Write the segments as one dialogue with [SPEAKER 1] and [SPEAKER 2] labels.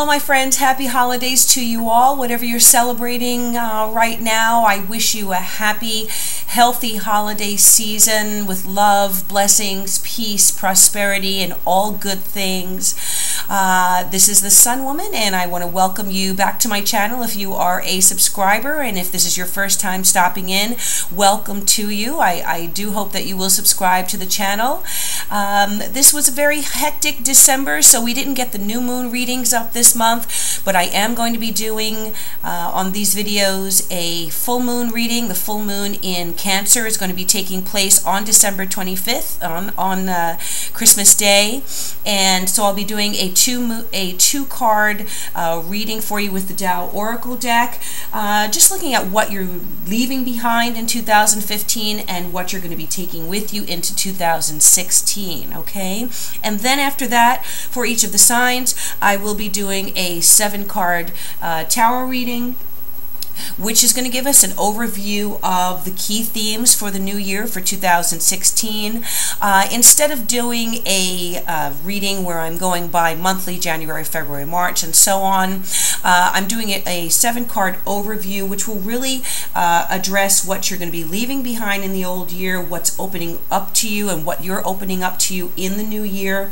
[SPEAKER 1] Hello my friends, happy holidays to you all. Whatever you're celebrating right now, I wish you a happy, healthy holiday season with love, blessings, peace, prosperity, and all good things. This is the Sun Woman, and I want to welcome you back to my channel if you are a subscriber, and if this is your first time stopping in, welcome to you. I do hope that you will subscribe to the channel. This was a very hectic December, so we didn't get the new moon readings up this month, but I am going to be doing on these videos a full moon reading. The full moon in Cancer is going to be taking place on December 25th on Christmas Day, and so I'll be doing a two card reading for you with the Tao Oracle deck, just looking at what you're leaving behind in 2015 and what you're going to be taking with you into 2016, okay? And then after that, for each of the signs, I will be doing a 7-card tarot reading, which is going to give us an overview of the key themes for the new year for 2016. Instead of doing a reading where I'm going by monthly, January, February, March, and so on, I'm doing a 7-card overview, which will really address what you're going to be leaving behind in the old year, what's opening up to you, and what you're opening up to you in the new year,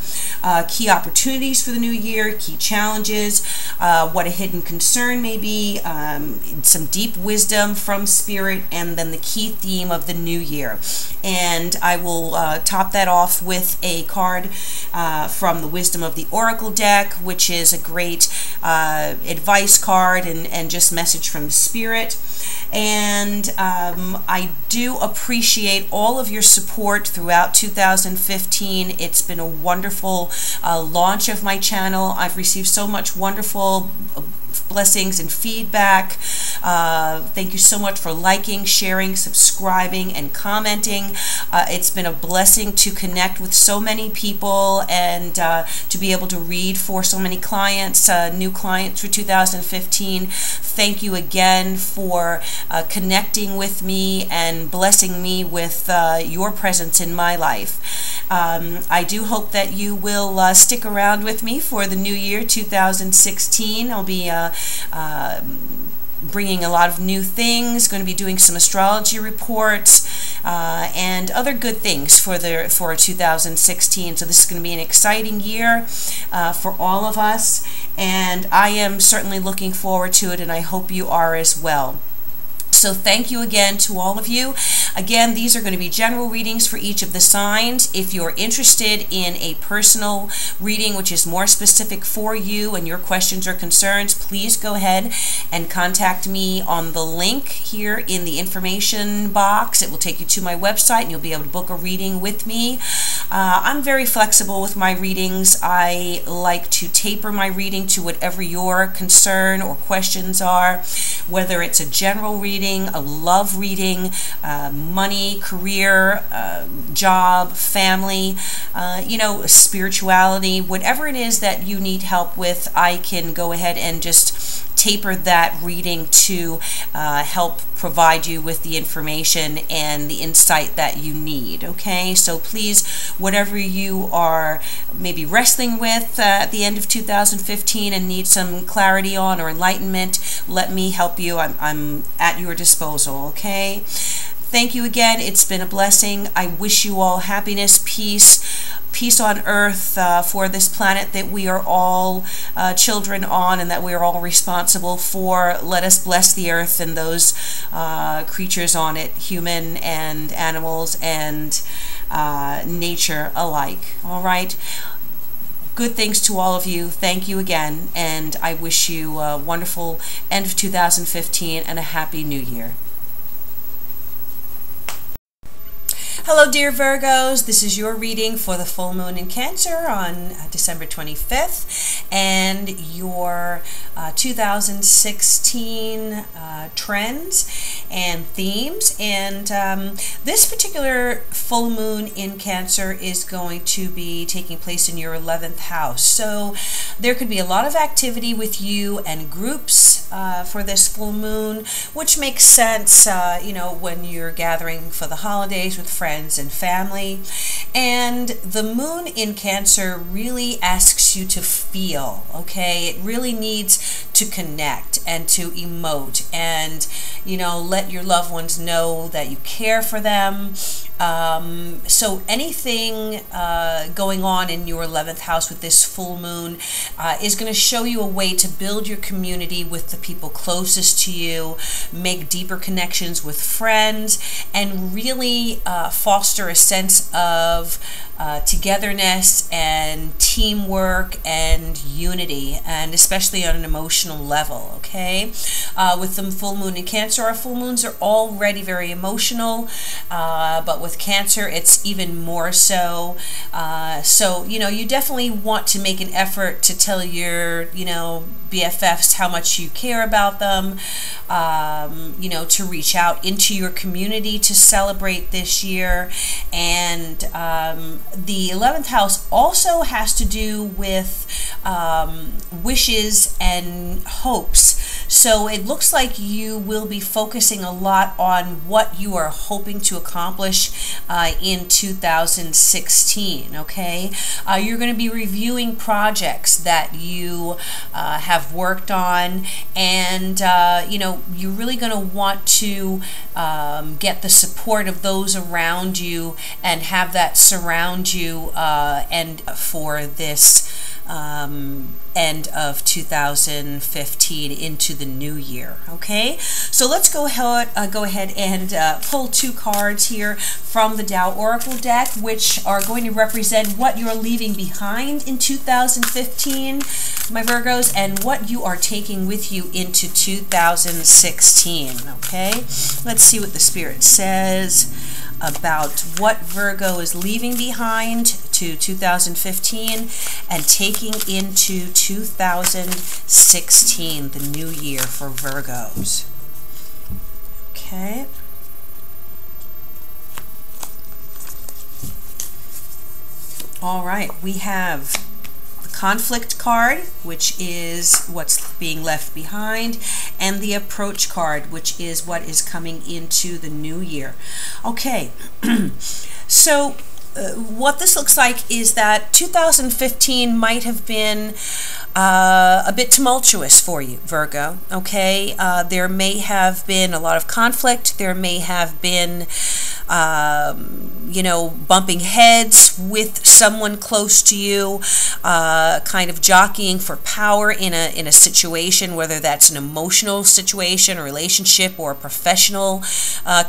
[SPEAKER 1] key opportunities for the new year, key challenges, what a hidden concern may be, some deep wisdom from Spirit, and then the key theme of the new year. And I will top that off with a card from the Wisdom of the Oracle deck, which is a great advice card and just message from Spirit. And I do appreciate all of your support throughout 2015. It's been a wonderful launch of my channel. I've received so much wonderful blessings and feedback. Thank you so much for liking, sharing, subscribing, and commenting. It's been a blessing to connect with so many people and to be able to read for so many clients, new clients for 2015. Thank you again for connecting with me and blessing me with your presence in my life. I do hope that you will stick around with me for the new year 2016. I'll be bringing a lot of new things, going to be doing some astrology reports and other good things for 2016. So this is going to be an exciting year for all of us, and I am certainly looking forward to it, and I hope you are as well. So thank you again to all of you. Again, these are going to be general readings for each of the signs. If you're interested in a personal reading, which is more specific for you and your questions or concerns, please go ahead and contact me on the link here in the information box. It will take you to my website and you'll be able to book a reading with me. I'm very flexible with my readings. I like to taper my reading to whatever your concern or questions are, whether it's a general reading, a love reading, money, career, job, family, spirituality, whatever it is that you need help with, I can go ahead and just taper that reading to help provide you with the information and the insight that you need, okay? So please, whatever you are maybe wrestling with at the end of 2015 and need some clarity on or enlightenment, let me help you. I'm at your disposal, okay? Thank you again. It's been a blessing. I wish you all happiness, peace on earth for this planet that we are all children on and that we are all responsible for. Let us bless the earth and those creatures on it, human and animals and nature alike. All right. Good things to all of you. Thank you again, and I wish you a wonderful end of 2015 and a happy new year. Hello dear Virgos, this is your reading for the full moon in Cancer on December 25th and your 2016 trends and themes. And this particular full moon in Cancer is going to be taking place in your 11th house. So there could be a lot of activity with you and groups for this full moon, which makes sense, you know, when you're gathering for the holidays with friends and family. And the moon in Cancer really asks you to feel, okay? It really needs to connect and to emote and, you know, let your loved ones know that you care for them. So anything going on in your 11th house with this full moon is going to show you a way to build your community with the people closest to you, make deeper connections with friends, and really foster a sense of togetherness and teamwork and unity, and especially on an emotional level, okay? With the full moon in Cancer, our full moons are already very emotional, but with Cancer, it's even more so. So, you know, you definitely want to make an effort to tell your, you know, BFFs how much you care about them, you know, to reach out into your community to celebrate this year. And the 11th house also has to do with wishes and hopes. So it looks like you will be focusing a lot on what you are hoping to accomplish in 2016, okay? You're going to be reviewing projects that you have worked on, and you know, you're really going to want to get the support of those around you and have that surround you and for this end of 2015 into the new year, okay? So let's go ahead and pull two cards here from the Tao Oracle deck, which are going to represent what you're leaving behind in 2015, my Virgos, and what you are taking with you into 2016, okay? Let's see what the Spirit says about what Virgo is leaving behind to 2015 and taking into 2016, the new year for Virgos. Okay. All right, we have the Conflict card, which is what's being left behind, and the Approach card, which is what is coming into the new year. Okay, so what this looks like is that 2015 might have been a bit tumultuous for you, Virgo, okay? There may have been a lot of conflict. There may have been you know, bumping heads with someone close to you, kind of jockeying for power in a situation, whether that's an emotional situation, a relationship, or a professional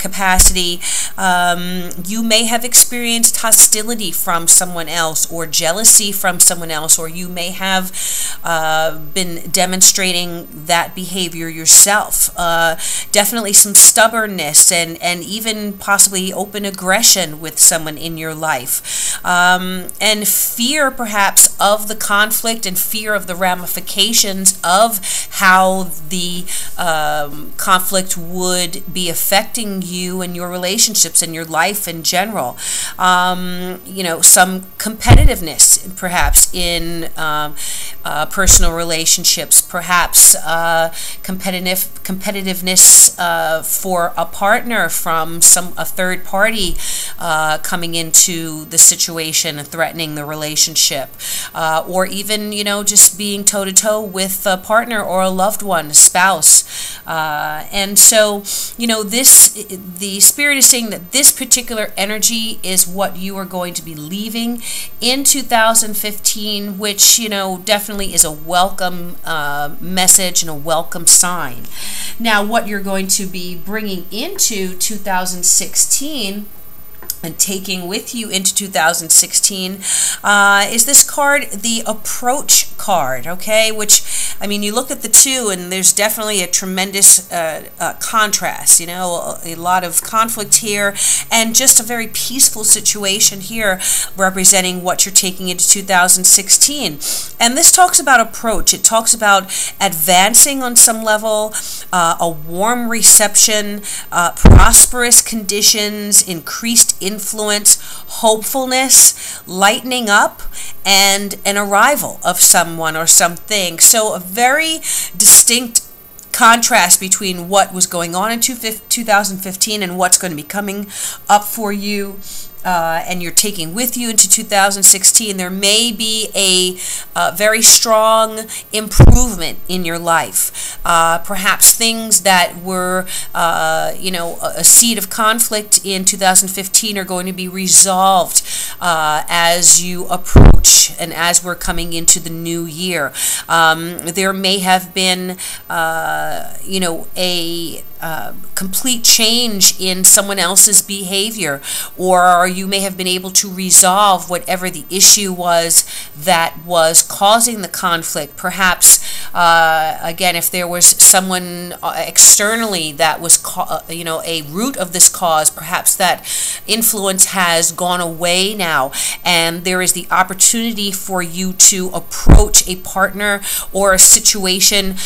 [SPEAKER 1] capacity. You may have experienced hostility from someone else, or jealousy from someone else, or you may have been demonstrating that behavior yourself. Definitely some stubbornness and even possibly open aggression with someone in your life, and fear perhaps of the conflict and fear of the ramifications of how the conflict would be affecting you and your relationships and your life in general. You know, some competitiveness perhaps in personal relationships, perhaps competitiveness for a partner from a third party coming into the situation and threatening the relationship, or even, you know, just being toe-to-toe with a partner or a loved one, a spouse. And so, you know, the Spirit is saying that this particular energy is what you are going to be leaving in 2015, which, you know, definitely is a welcome message and a welcome sign. Now, what you're going to be bringing into 2016 and taking with you into 2016 is this card, the Approach card, okay? Which, I mean, you look at the two and there's definitely a tremendous contrast, you know, a lot of conflict here and just a very peaceful situation here representing what you're taking into 2016. And this talks about approach. It talks about advancing on some level, a warm reception, prosperous conditions, increased influence, hopefulness, lightening up, and an arrival of someone or something. So a very distinct contrast between what was going on in 2015 and what's going to be coming up for you, and you're taking with you into 2016, there may be a very strong improvement in your life. Perhaps things that were, a seed of conflict in 2015 are going to be resolved as you approach and as we're coming into the new year. There may have been, a complete change in someone else's behavior, or you may have been able to resolve whatever the issue was that was causing the conflict. Perhaps, again, if there was someone externally that was, a root of this cause, perhaps that influence has gone away now, and there is the opportunity for you to approach a partner or a situation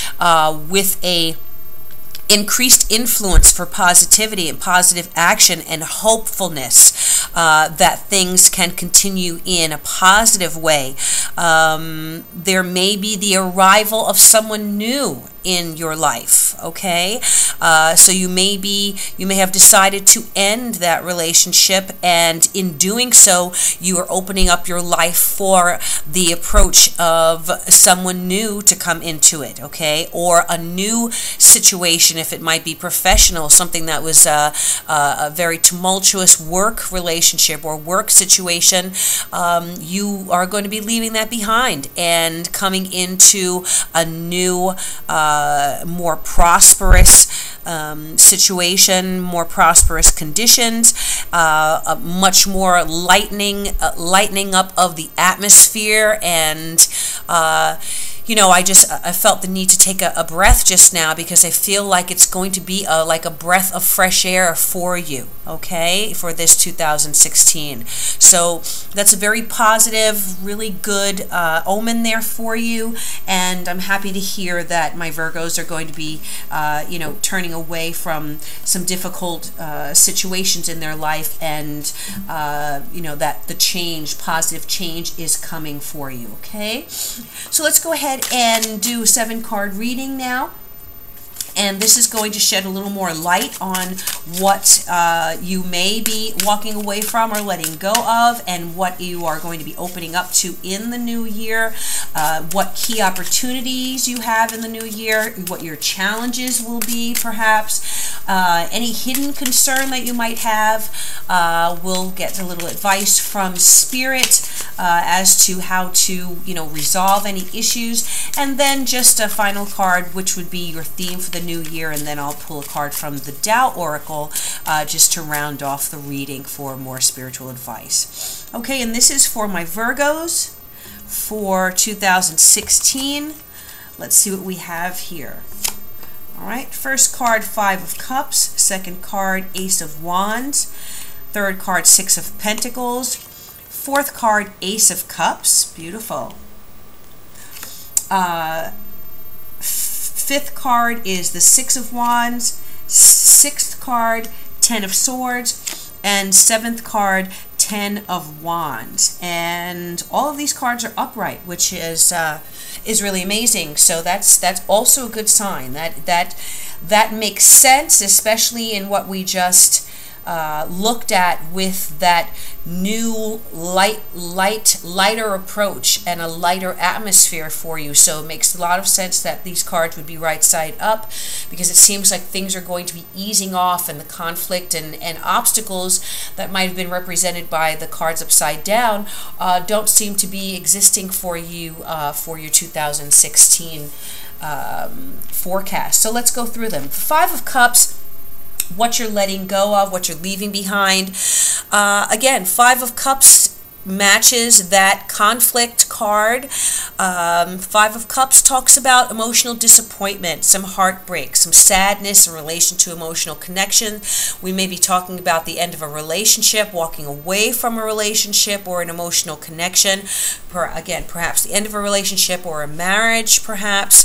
[SPEAKER 1] with a increased influence for positivity and positive action and hopefulness that things can continue in a positive way. There may be the arrival of someone new in your life, okay? So you may have decided to end that relationship, and in doing so, you are opening up your life for the approach of someone new to come into it, okay? Or a new situation, if it might be professional, something that was a very tumultuous work relationship or work situation, you are going to be leaving that behind and coming into a new, more prosperous situation, more prosperous conditions, much more lightening up of the atmosphere, and I felt the need to take a breath just now, because I feel like it's going to be like a breath of fresh air for you, okay, for this 2016. So that's a very positive, really good omen there for you, and I'm happy to hear that my Virgos are going to be, turning away from some difficult situations in their life, and, that the positive change is coming for you, okay? So let's go ahead and do a 7-card reading now. And this is going to shed a little more light on what you may be walking away from or letting go of, and what you are going to be opening up to in the new year, what key opportunities you have in the new year, what your challenges will be, perhaps, any hidden concern that you might have. We'll get a little advice from Spirit as to how to, resolve any issues, and then just a final card, which would be your theme for the new year, and then I'll pull a card from the Tao Oracle just to round off the reading for more spiritual advice. Okay, and this is for my Virgos for 2016. Let's see what we have here. All right, first card, 5 of Cups. Second card, Ace of Wands. Third card, 6 of Pentacles. Fourth card, Ace of Cups. Beautiful. Fifth card is the 6 of Wands. Sixth card, 10 of Swords. And seventh card, 10 of Wands. And all of these cards are upright, which is really amazing. So that's also a good sign. That makes sense, especially in what we just looked at with that new lighter approach and a lighter atmosphere for you. So it makes a lot of sense that these cards would be right side up, because it seems like things are going to be easing off, and the conflict and obstacles that might have been represented by the cards upside down don't seem to be existing for you for your 2016 forecast. So let's go through them. 5 of Cups, what you're letting go of, what you're leaving behind. Again, 5 of Cups matches that conflict card. 5 of Cups talks about emotional disappointment, some heartbreak, some sadness in relation to emotional connection. We may be talking about the end of a relationship, walking away from a relationship or an emotional connection. Again, perhaps the end of a relationship or a marriage, perhaps.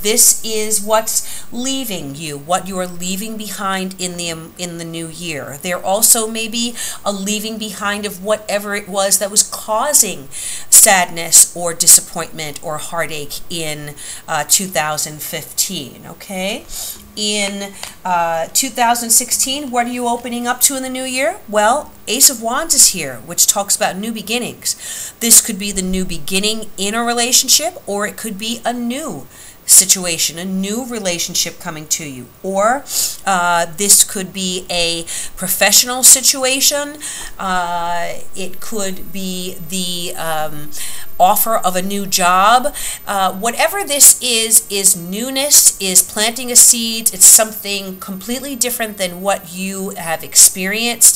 [SPEAKER 1] This is what's leaving you, what you are leaving behind in the new year. There also may be a leaving behind kind of whatever it was that was causing sadness or disappointment or heartache in 2015, okay? In 2016, what are you opening up to in the new year? Well, Ace of Wands is here, which talks about new beginnings. This could be the new beginning in a relationship, or it could be a new situation, a new relationship coming to you, or this could be a professional situation. It could be the offer of a new job. Whatever this is newness, is planting a seed. It's something completely different than what you have experienced,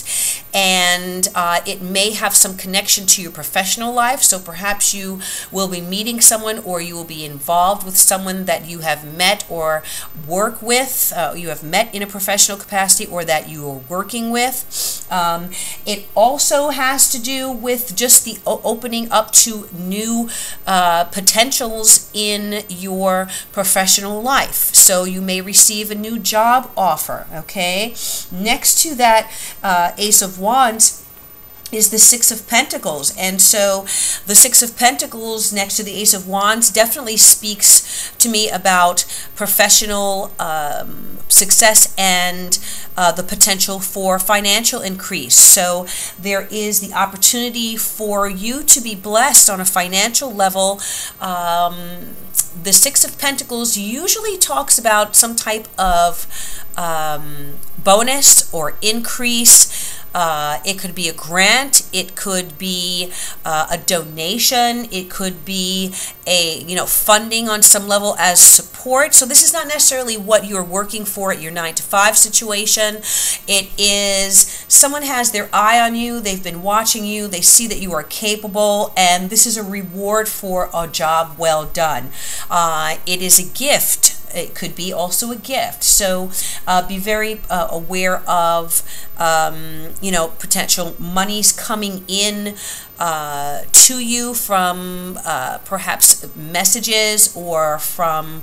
[SPEAKER 1] and it may have some connection to your professional life. So perhaps you will be meeting someone, or you will be involved with someone that you have met or work with, you have met in a professional capacity, or that you are working with. It also has to do with just the opening up to new potentials in your professional life. So you may receive a new job offer, okay? Next to that Ace of Wands is the Six of Pentacles, and so the Six of Pentacles next to the Ace of Wands definitely speaks to me about professional success and the potential for financial increase. So there is the opportunity for you to be blessed on a financial level. The Six of Pentacles usually talks about some type of bonus or increase. It could be a grant, it could be a donation, it could be a funding on some level as support. So this is not necessarily what you're working for at your 9-to-5 situation. It is someone has their eye on you, they've been watching you, they see that you are capable, and this is a reward for a job well done. It is a gift. It could be also a gift. So be very aware of potential monies coming in to you from perhaps messages, or from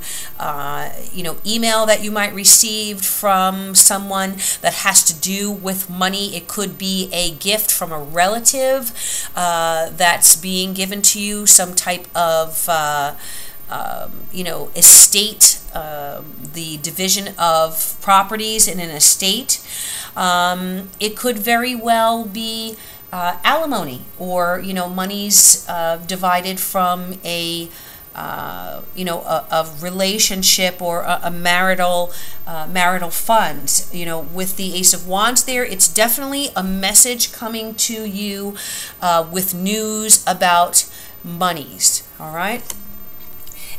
[SPEAKER 1] email that you might receive from someone that has to do with money. It could be a gift from a relative that's being given to you, some type of estate, the division of properties in an estate. It could very well be alimony, or monies divided from a relationship, or a marital funds. With the Ace of Wands there, it's definitely a message coming to you with news about monies. All right.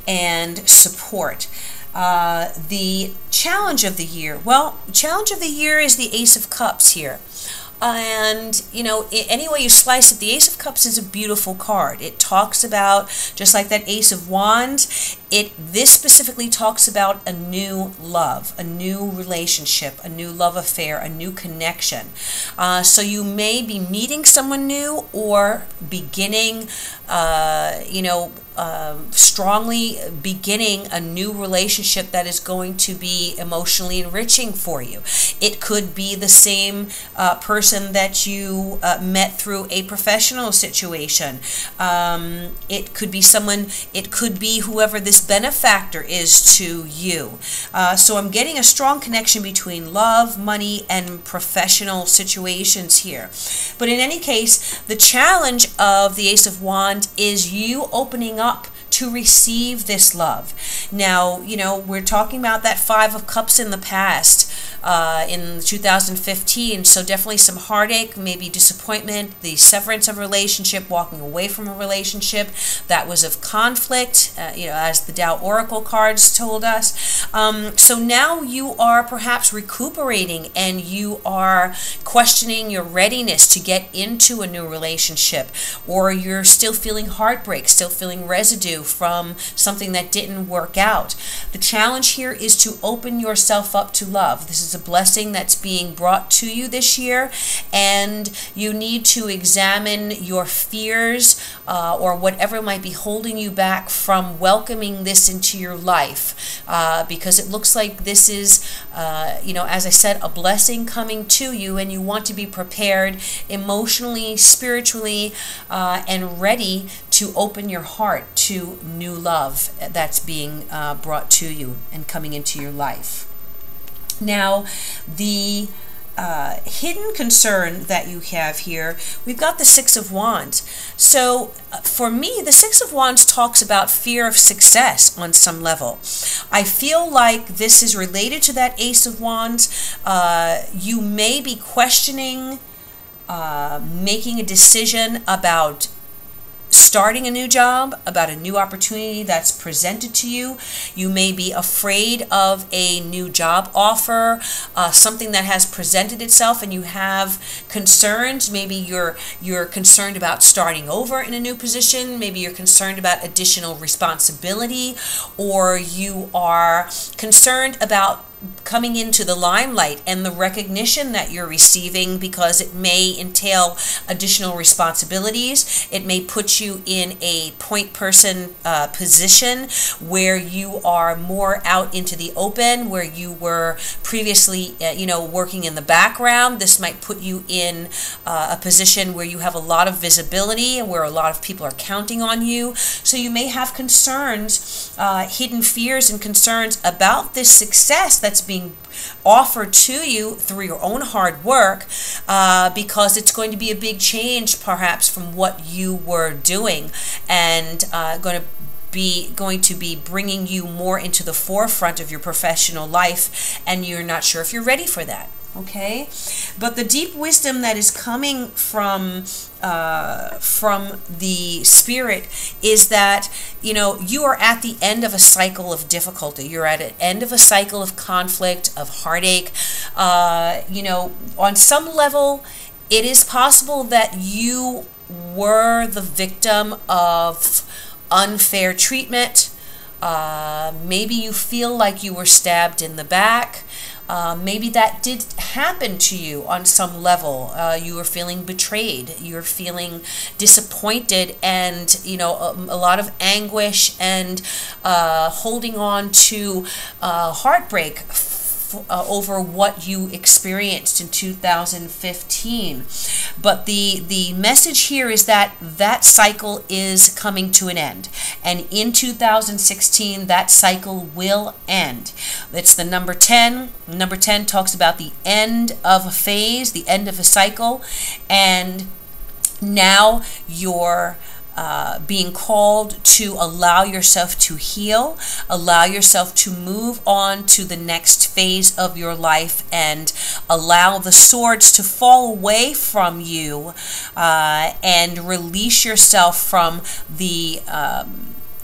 [SPEAKER 1] And support. The challenge of the year. Well, challenge of the year is the Ace of Cups here. And, any way you slice it, the Ace of Cups is a beautiful card. It talks about, just like that Ace of Wands, this specifically talks about a new love, a new relationship, a new love affair, a new connection. So you may be meeting someone new, or beginning, strongly beginning a new relationship that is going to be emotionally enriching for you. It could be the same person that you met through a professional situation. It could be someone, it could be whoever this benefactor is to you. So I'm getting a strong connection between love, money, and professional situations here. But in any case, the challenge of the Ace of Wands is you opening up to receive this love. Now, we're talking about that Five of Cups in the past, in 2015, so definitely some heartache, maybe disappointment, the severance of a relationship, walking away from a relationship that was of conflict, as the Tao Oracle cards told us. So now you are perhaps recuperating, and you are questioning your readiness to get into a new relationship, or you're still feeling heartbreak, still feeling residue you from something that didn't work out. The challenge here is to open yourself up to love. This is a blessing that's being brought to you this year, and you need to examine your fears or whatever might be holding you back from welcoming this into your life, because it looks like this is, as I said, a blessing coming to you, and you want to be prepared emotionally, spiritually, and ready to open your heart to new love that's being brought to you and coming into your life. Now, the hidden concern that you have here, we've got the Six of Wands. So for me, the Six of Wands talks about fear of success on some level. I feel like this is related to that Ace of Wands. You may be questioning making a decision about starting a new job, about a new opportunity that's presented to you. You may be afraid of a new job offer, something that has presented itself, and you have concerns. Maybe you're concerned about starting over in a new position. Maybe you're concerned about additional responsibility, or you are concerned about coming into the limelight and the recognition that you're receiving, because it may entail additional responsibilities. It may put you in a point person position where you are more out into the open, where you were previously working in the background. This might put you in a position where you have a lot of visibility and where a lot of people are counting on you. So you may have concerns, hidden fears and concerns about this success that's being offered to you through your own hard work, because it's going to be a big change perhaps from what you were doing, and going to be bringing you more into the forefront of your professional life, and you're not sure if you're ready for that. Okay, but the deep wisdom that is coming from the Spirit is that you are at the end of a cycle of difficulty. You're at an end of a cycle of conflict, of heartache. On some level, it is possible that you were the victim of unfair treatment. Maybe you feel like you were stabbed in the back. Maybe that did happen to you on some level. You were feeling betrayed. You're feeling disappointed, and a lot of anguish and holding on to heartbreak over what you experienced in 2015. But the message here is that that cycle is coming to an end, and in 2016 that cycle will end. It's the number 10. Number 10 talks about the end of a phase, the end of a cycle, and now you're being called to allow yourself to heal, allow yourself to move on to the next phase of your life, and allow the swords to fall away from you, and release yourself from the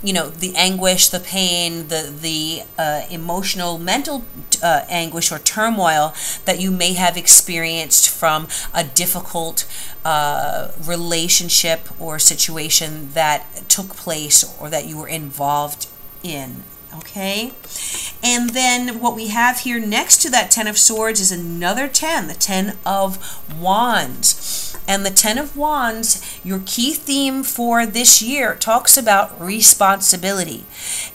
[SPEAKER 1] the anguish, the pain, the emotional, mental anguish or turmoil that you may have experienced from a difficult relationship or situation that took place or that you were involved in. Okay, and then what we have here next to that 10 of Swords is another 10, the 10 of Wands. And the 10 of Wands, your key theme for this year, talks about responsibility.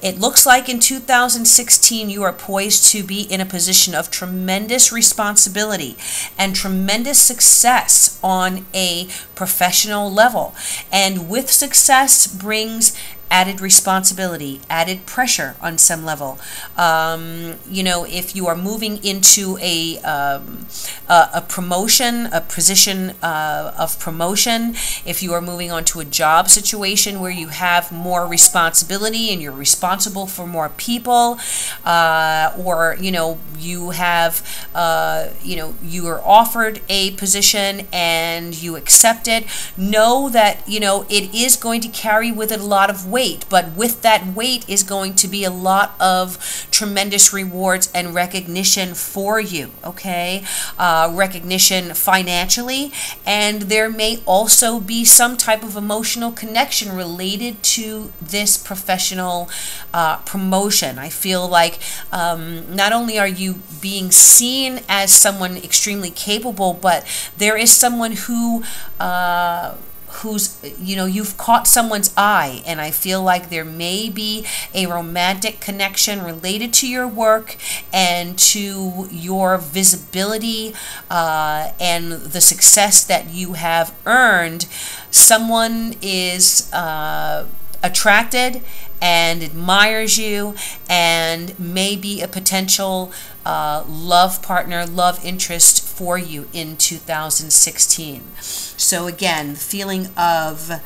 [SPEAKER 1] It looks like in 2016 you are poised to be in a position of tremendous responsibility and tremendous success on a professional level. And with success brings added responsibility, added pressure on some level. If you are moving into a promotion, a position of promotion, if you are moving on to a job situation where you have more responsibility and you're responsible for more people, or you have you are offered a position and you accept it, know that it is going to carry with it a lot of weight, but with that weight is going to be a lot of tremendous rewards and recognition for you, okay? Recognition financially, and there may also be some type of emotional connection related to this professional promotion. I feel like not only are you being seen as someone extremely capable, but there is someone who's, you know, you've caught someone's eye, and I feel like there may be a romantic connection related to your work and to your visibility and the success that you have earned. Someone is attracted and admires you and may be a potential love partner, love interest for you in 2016. So again, the feeling of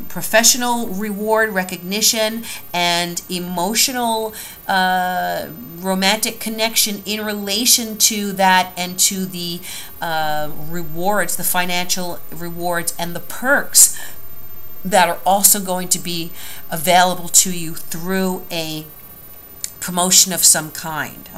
[SPEAKER 1] professional reward, recognition, and emotional romantic connection in relation to that and to the rewards, the financial rewards and the perks that are also going to be available to you through a promotion of some kind.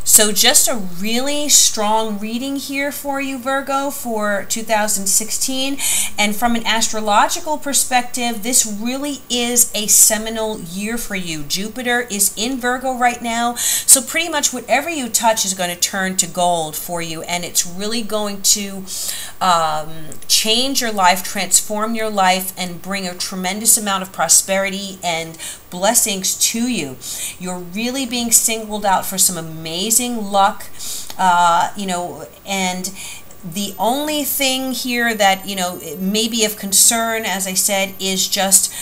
[SPEAKER 1] So just a really strong reading here for you, Virgo, for 2016. And from an astrological perspective, this really is a seminal year for you. Jupiter is in Virgo right now, so pretty much whatever you touch is going to turn to gold for you, and it's really going to change your life, transform your life, and bring a tremendous amount of prosperity and blessings to you. You're really being singled out for some amazing luck, you know, and the only thing here that, you know, may be of concern, as I said, is just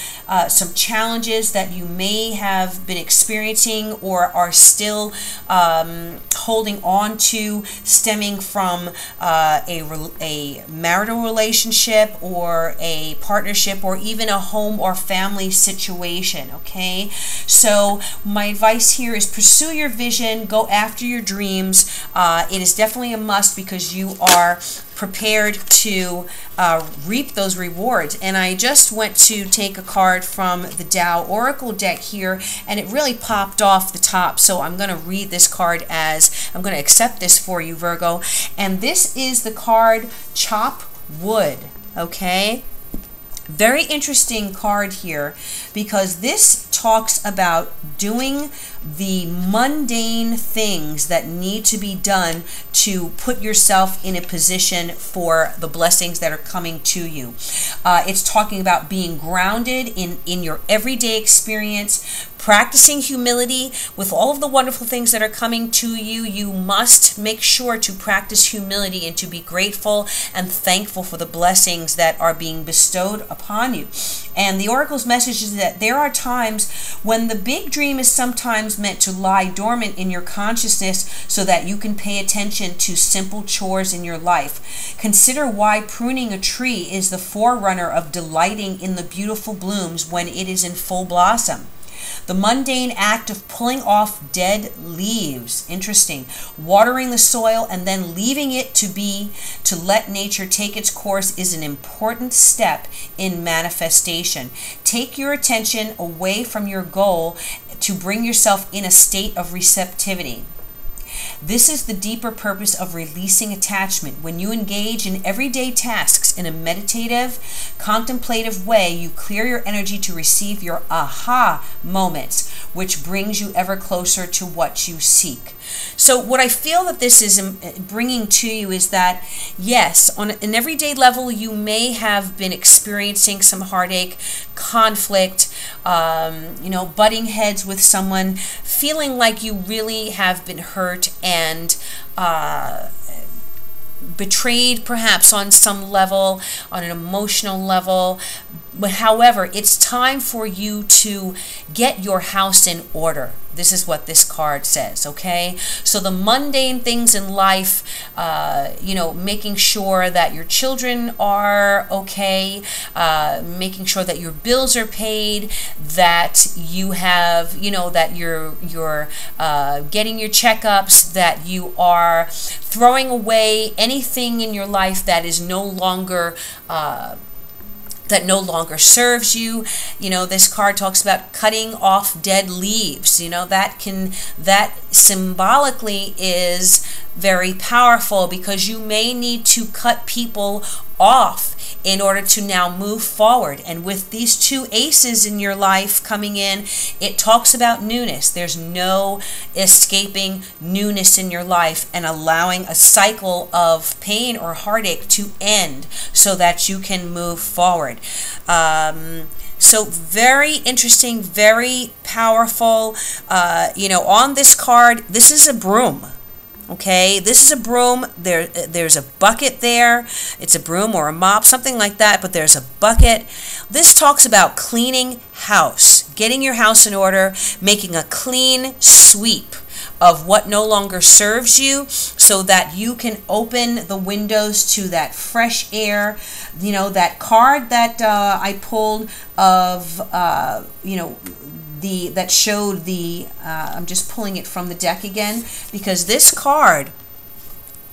[SPEAKER 1] some challenges that you may have been experiencing or are still holding on to, stemming from a marital relationship or a partnership or even a home or family situation, okay? So my advice here is pursue your vision, go after your dreams. It is definitely a must because you are prepared to reap those rewards. And I just went to take a card from the Tao Oracle deck here, and it really popped off the top. So I'm going to read this card as I'm going to accept this for you, Virgo. And this is the card Chop Wood, okay? Very interesting card here because this talks about doing the mundane things that need to be done to put yourself in a position for the blessings that are coming to you. It's talking about being grounded in your everyday experience, practicing humility with all of the wonderful things that are coming to you. You must make sure to practice humility and to be grateful and thankful for the blessings that are being bestowed upon you. And the Oracle's message is that there are times when the big dream is sometimes meant to lie dormant in your consciousness so that you can pay attention to simple chores in your life. Consider why pruning a tree is the forerunner of delighting in the beautiful blooms when it is in full blossom. The mundane act of pulling off dead leaves, interesting, watering the soil and then leaving it to let nature take its course is an important step in manifestation. Take your attention away from your goal to bring yourself in a state of receptivity. This is the deeper purpose of releasing attachment. When you engage in everyday tasks in a meditative, contemplative way, you clear your energy to receive your aha moments, which brings you ever closer to what you seek. So what I feel that this is bringing to you is that, yes, on an everyday level, you may have been experiencing some heartache, conflict, you know, butting heads with someone, feeling like you really have been hurt and betrayed perhaps on some level, on an emotional level. But however, it's time for you to get your house in order. This is what this card says, okay? So the mundane things in life, you know, making sure that your children are okay, making sure that your bills are paid, that you have, you know, that you're getting your checkups, that you are throwing away anything in your life that is no longer that no longer serves you. You know, this card talks about cutting off dead leaves. You know, that symbolically is very powerful, because you may need to cut people off in order to now move forward. And with these two aces in your life coming in, it talks about newness. There's no escaping newness in your life and allowing a cycle of pain or heartache to end so that you can move forward. So very interesting, very powerful. You know, on this card, this is a broom. Okay, this is a broom. There's a bucket there. It's a broom or a mop, something like that, but there's a bucket. This talks about cleaning house, getting your house in order, making a clean sweep of what no longer serves you, so that you can open the windows to that fresh air. You know, that card that I pulled of, you know, that showed the, I'm just pulling it from the deck again, because this card,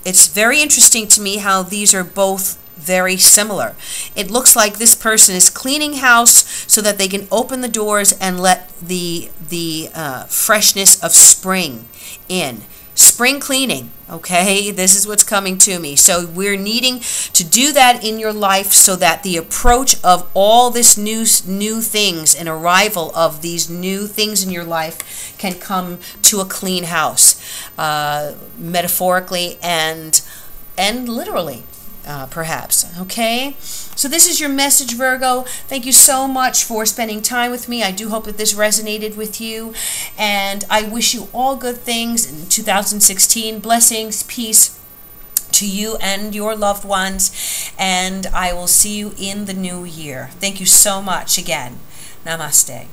[SPEAKER 1] it's very interesting to me how these are both very similar. It looks like this person is cleaning house so that they can open the doors and let the freshness of spring in. Spring cleaning, okay? This is what's coming to me. So we're needing to do that in your life, so that the approach of all this new things and arrival of these new things in your life can come to a clean house, metaphorically and literally. Perhaps. Okay, so this is your message, Virgo. Thank you so much for spending time with me. I do hope that this resonated with you, and I wish you all good things in 2016. Blessings, peace to you and your loved ones, and I will see you in the new year. Thank you so much again. Namaste.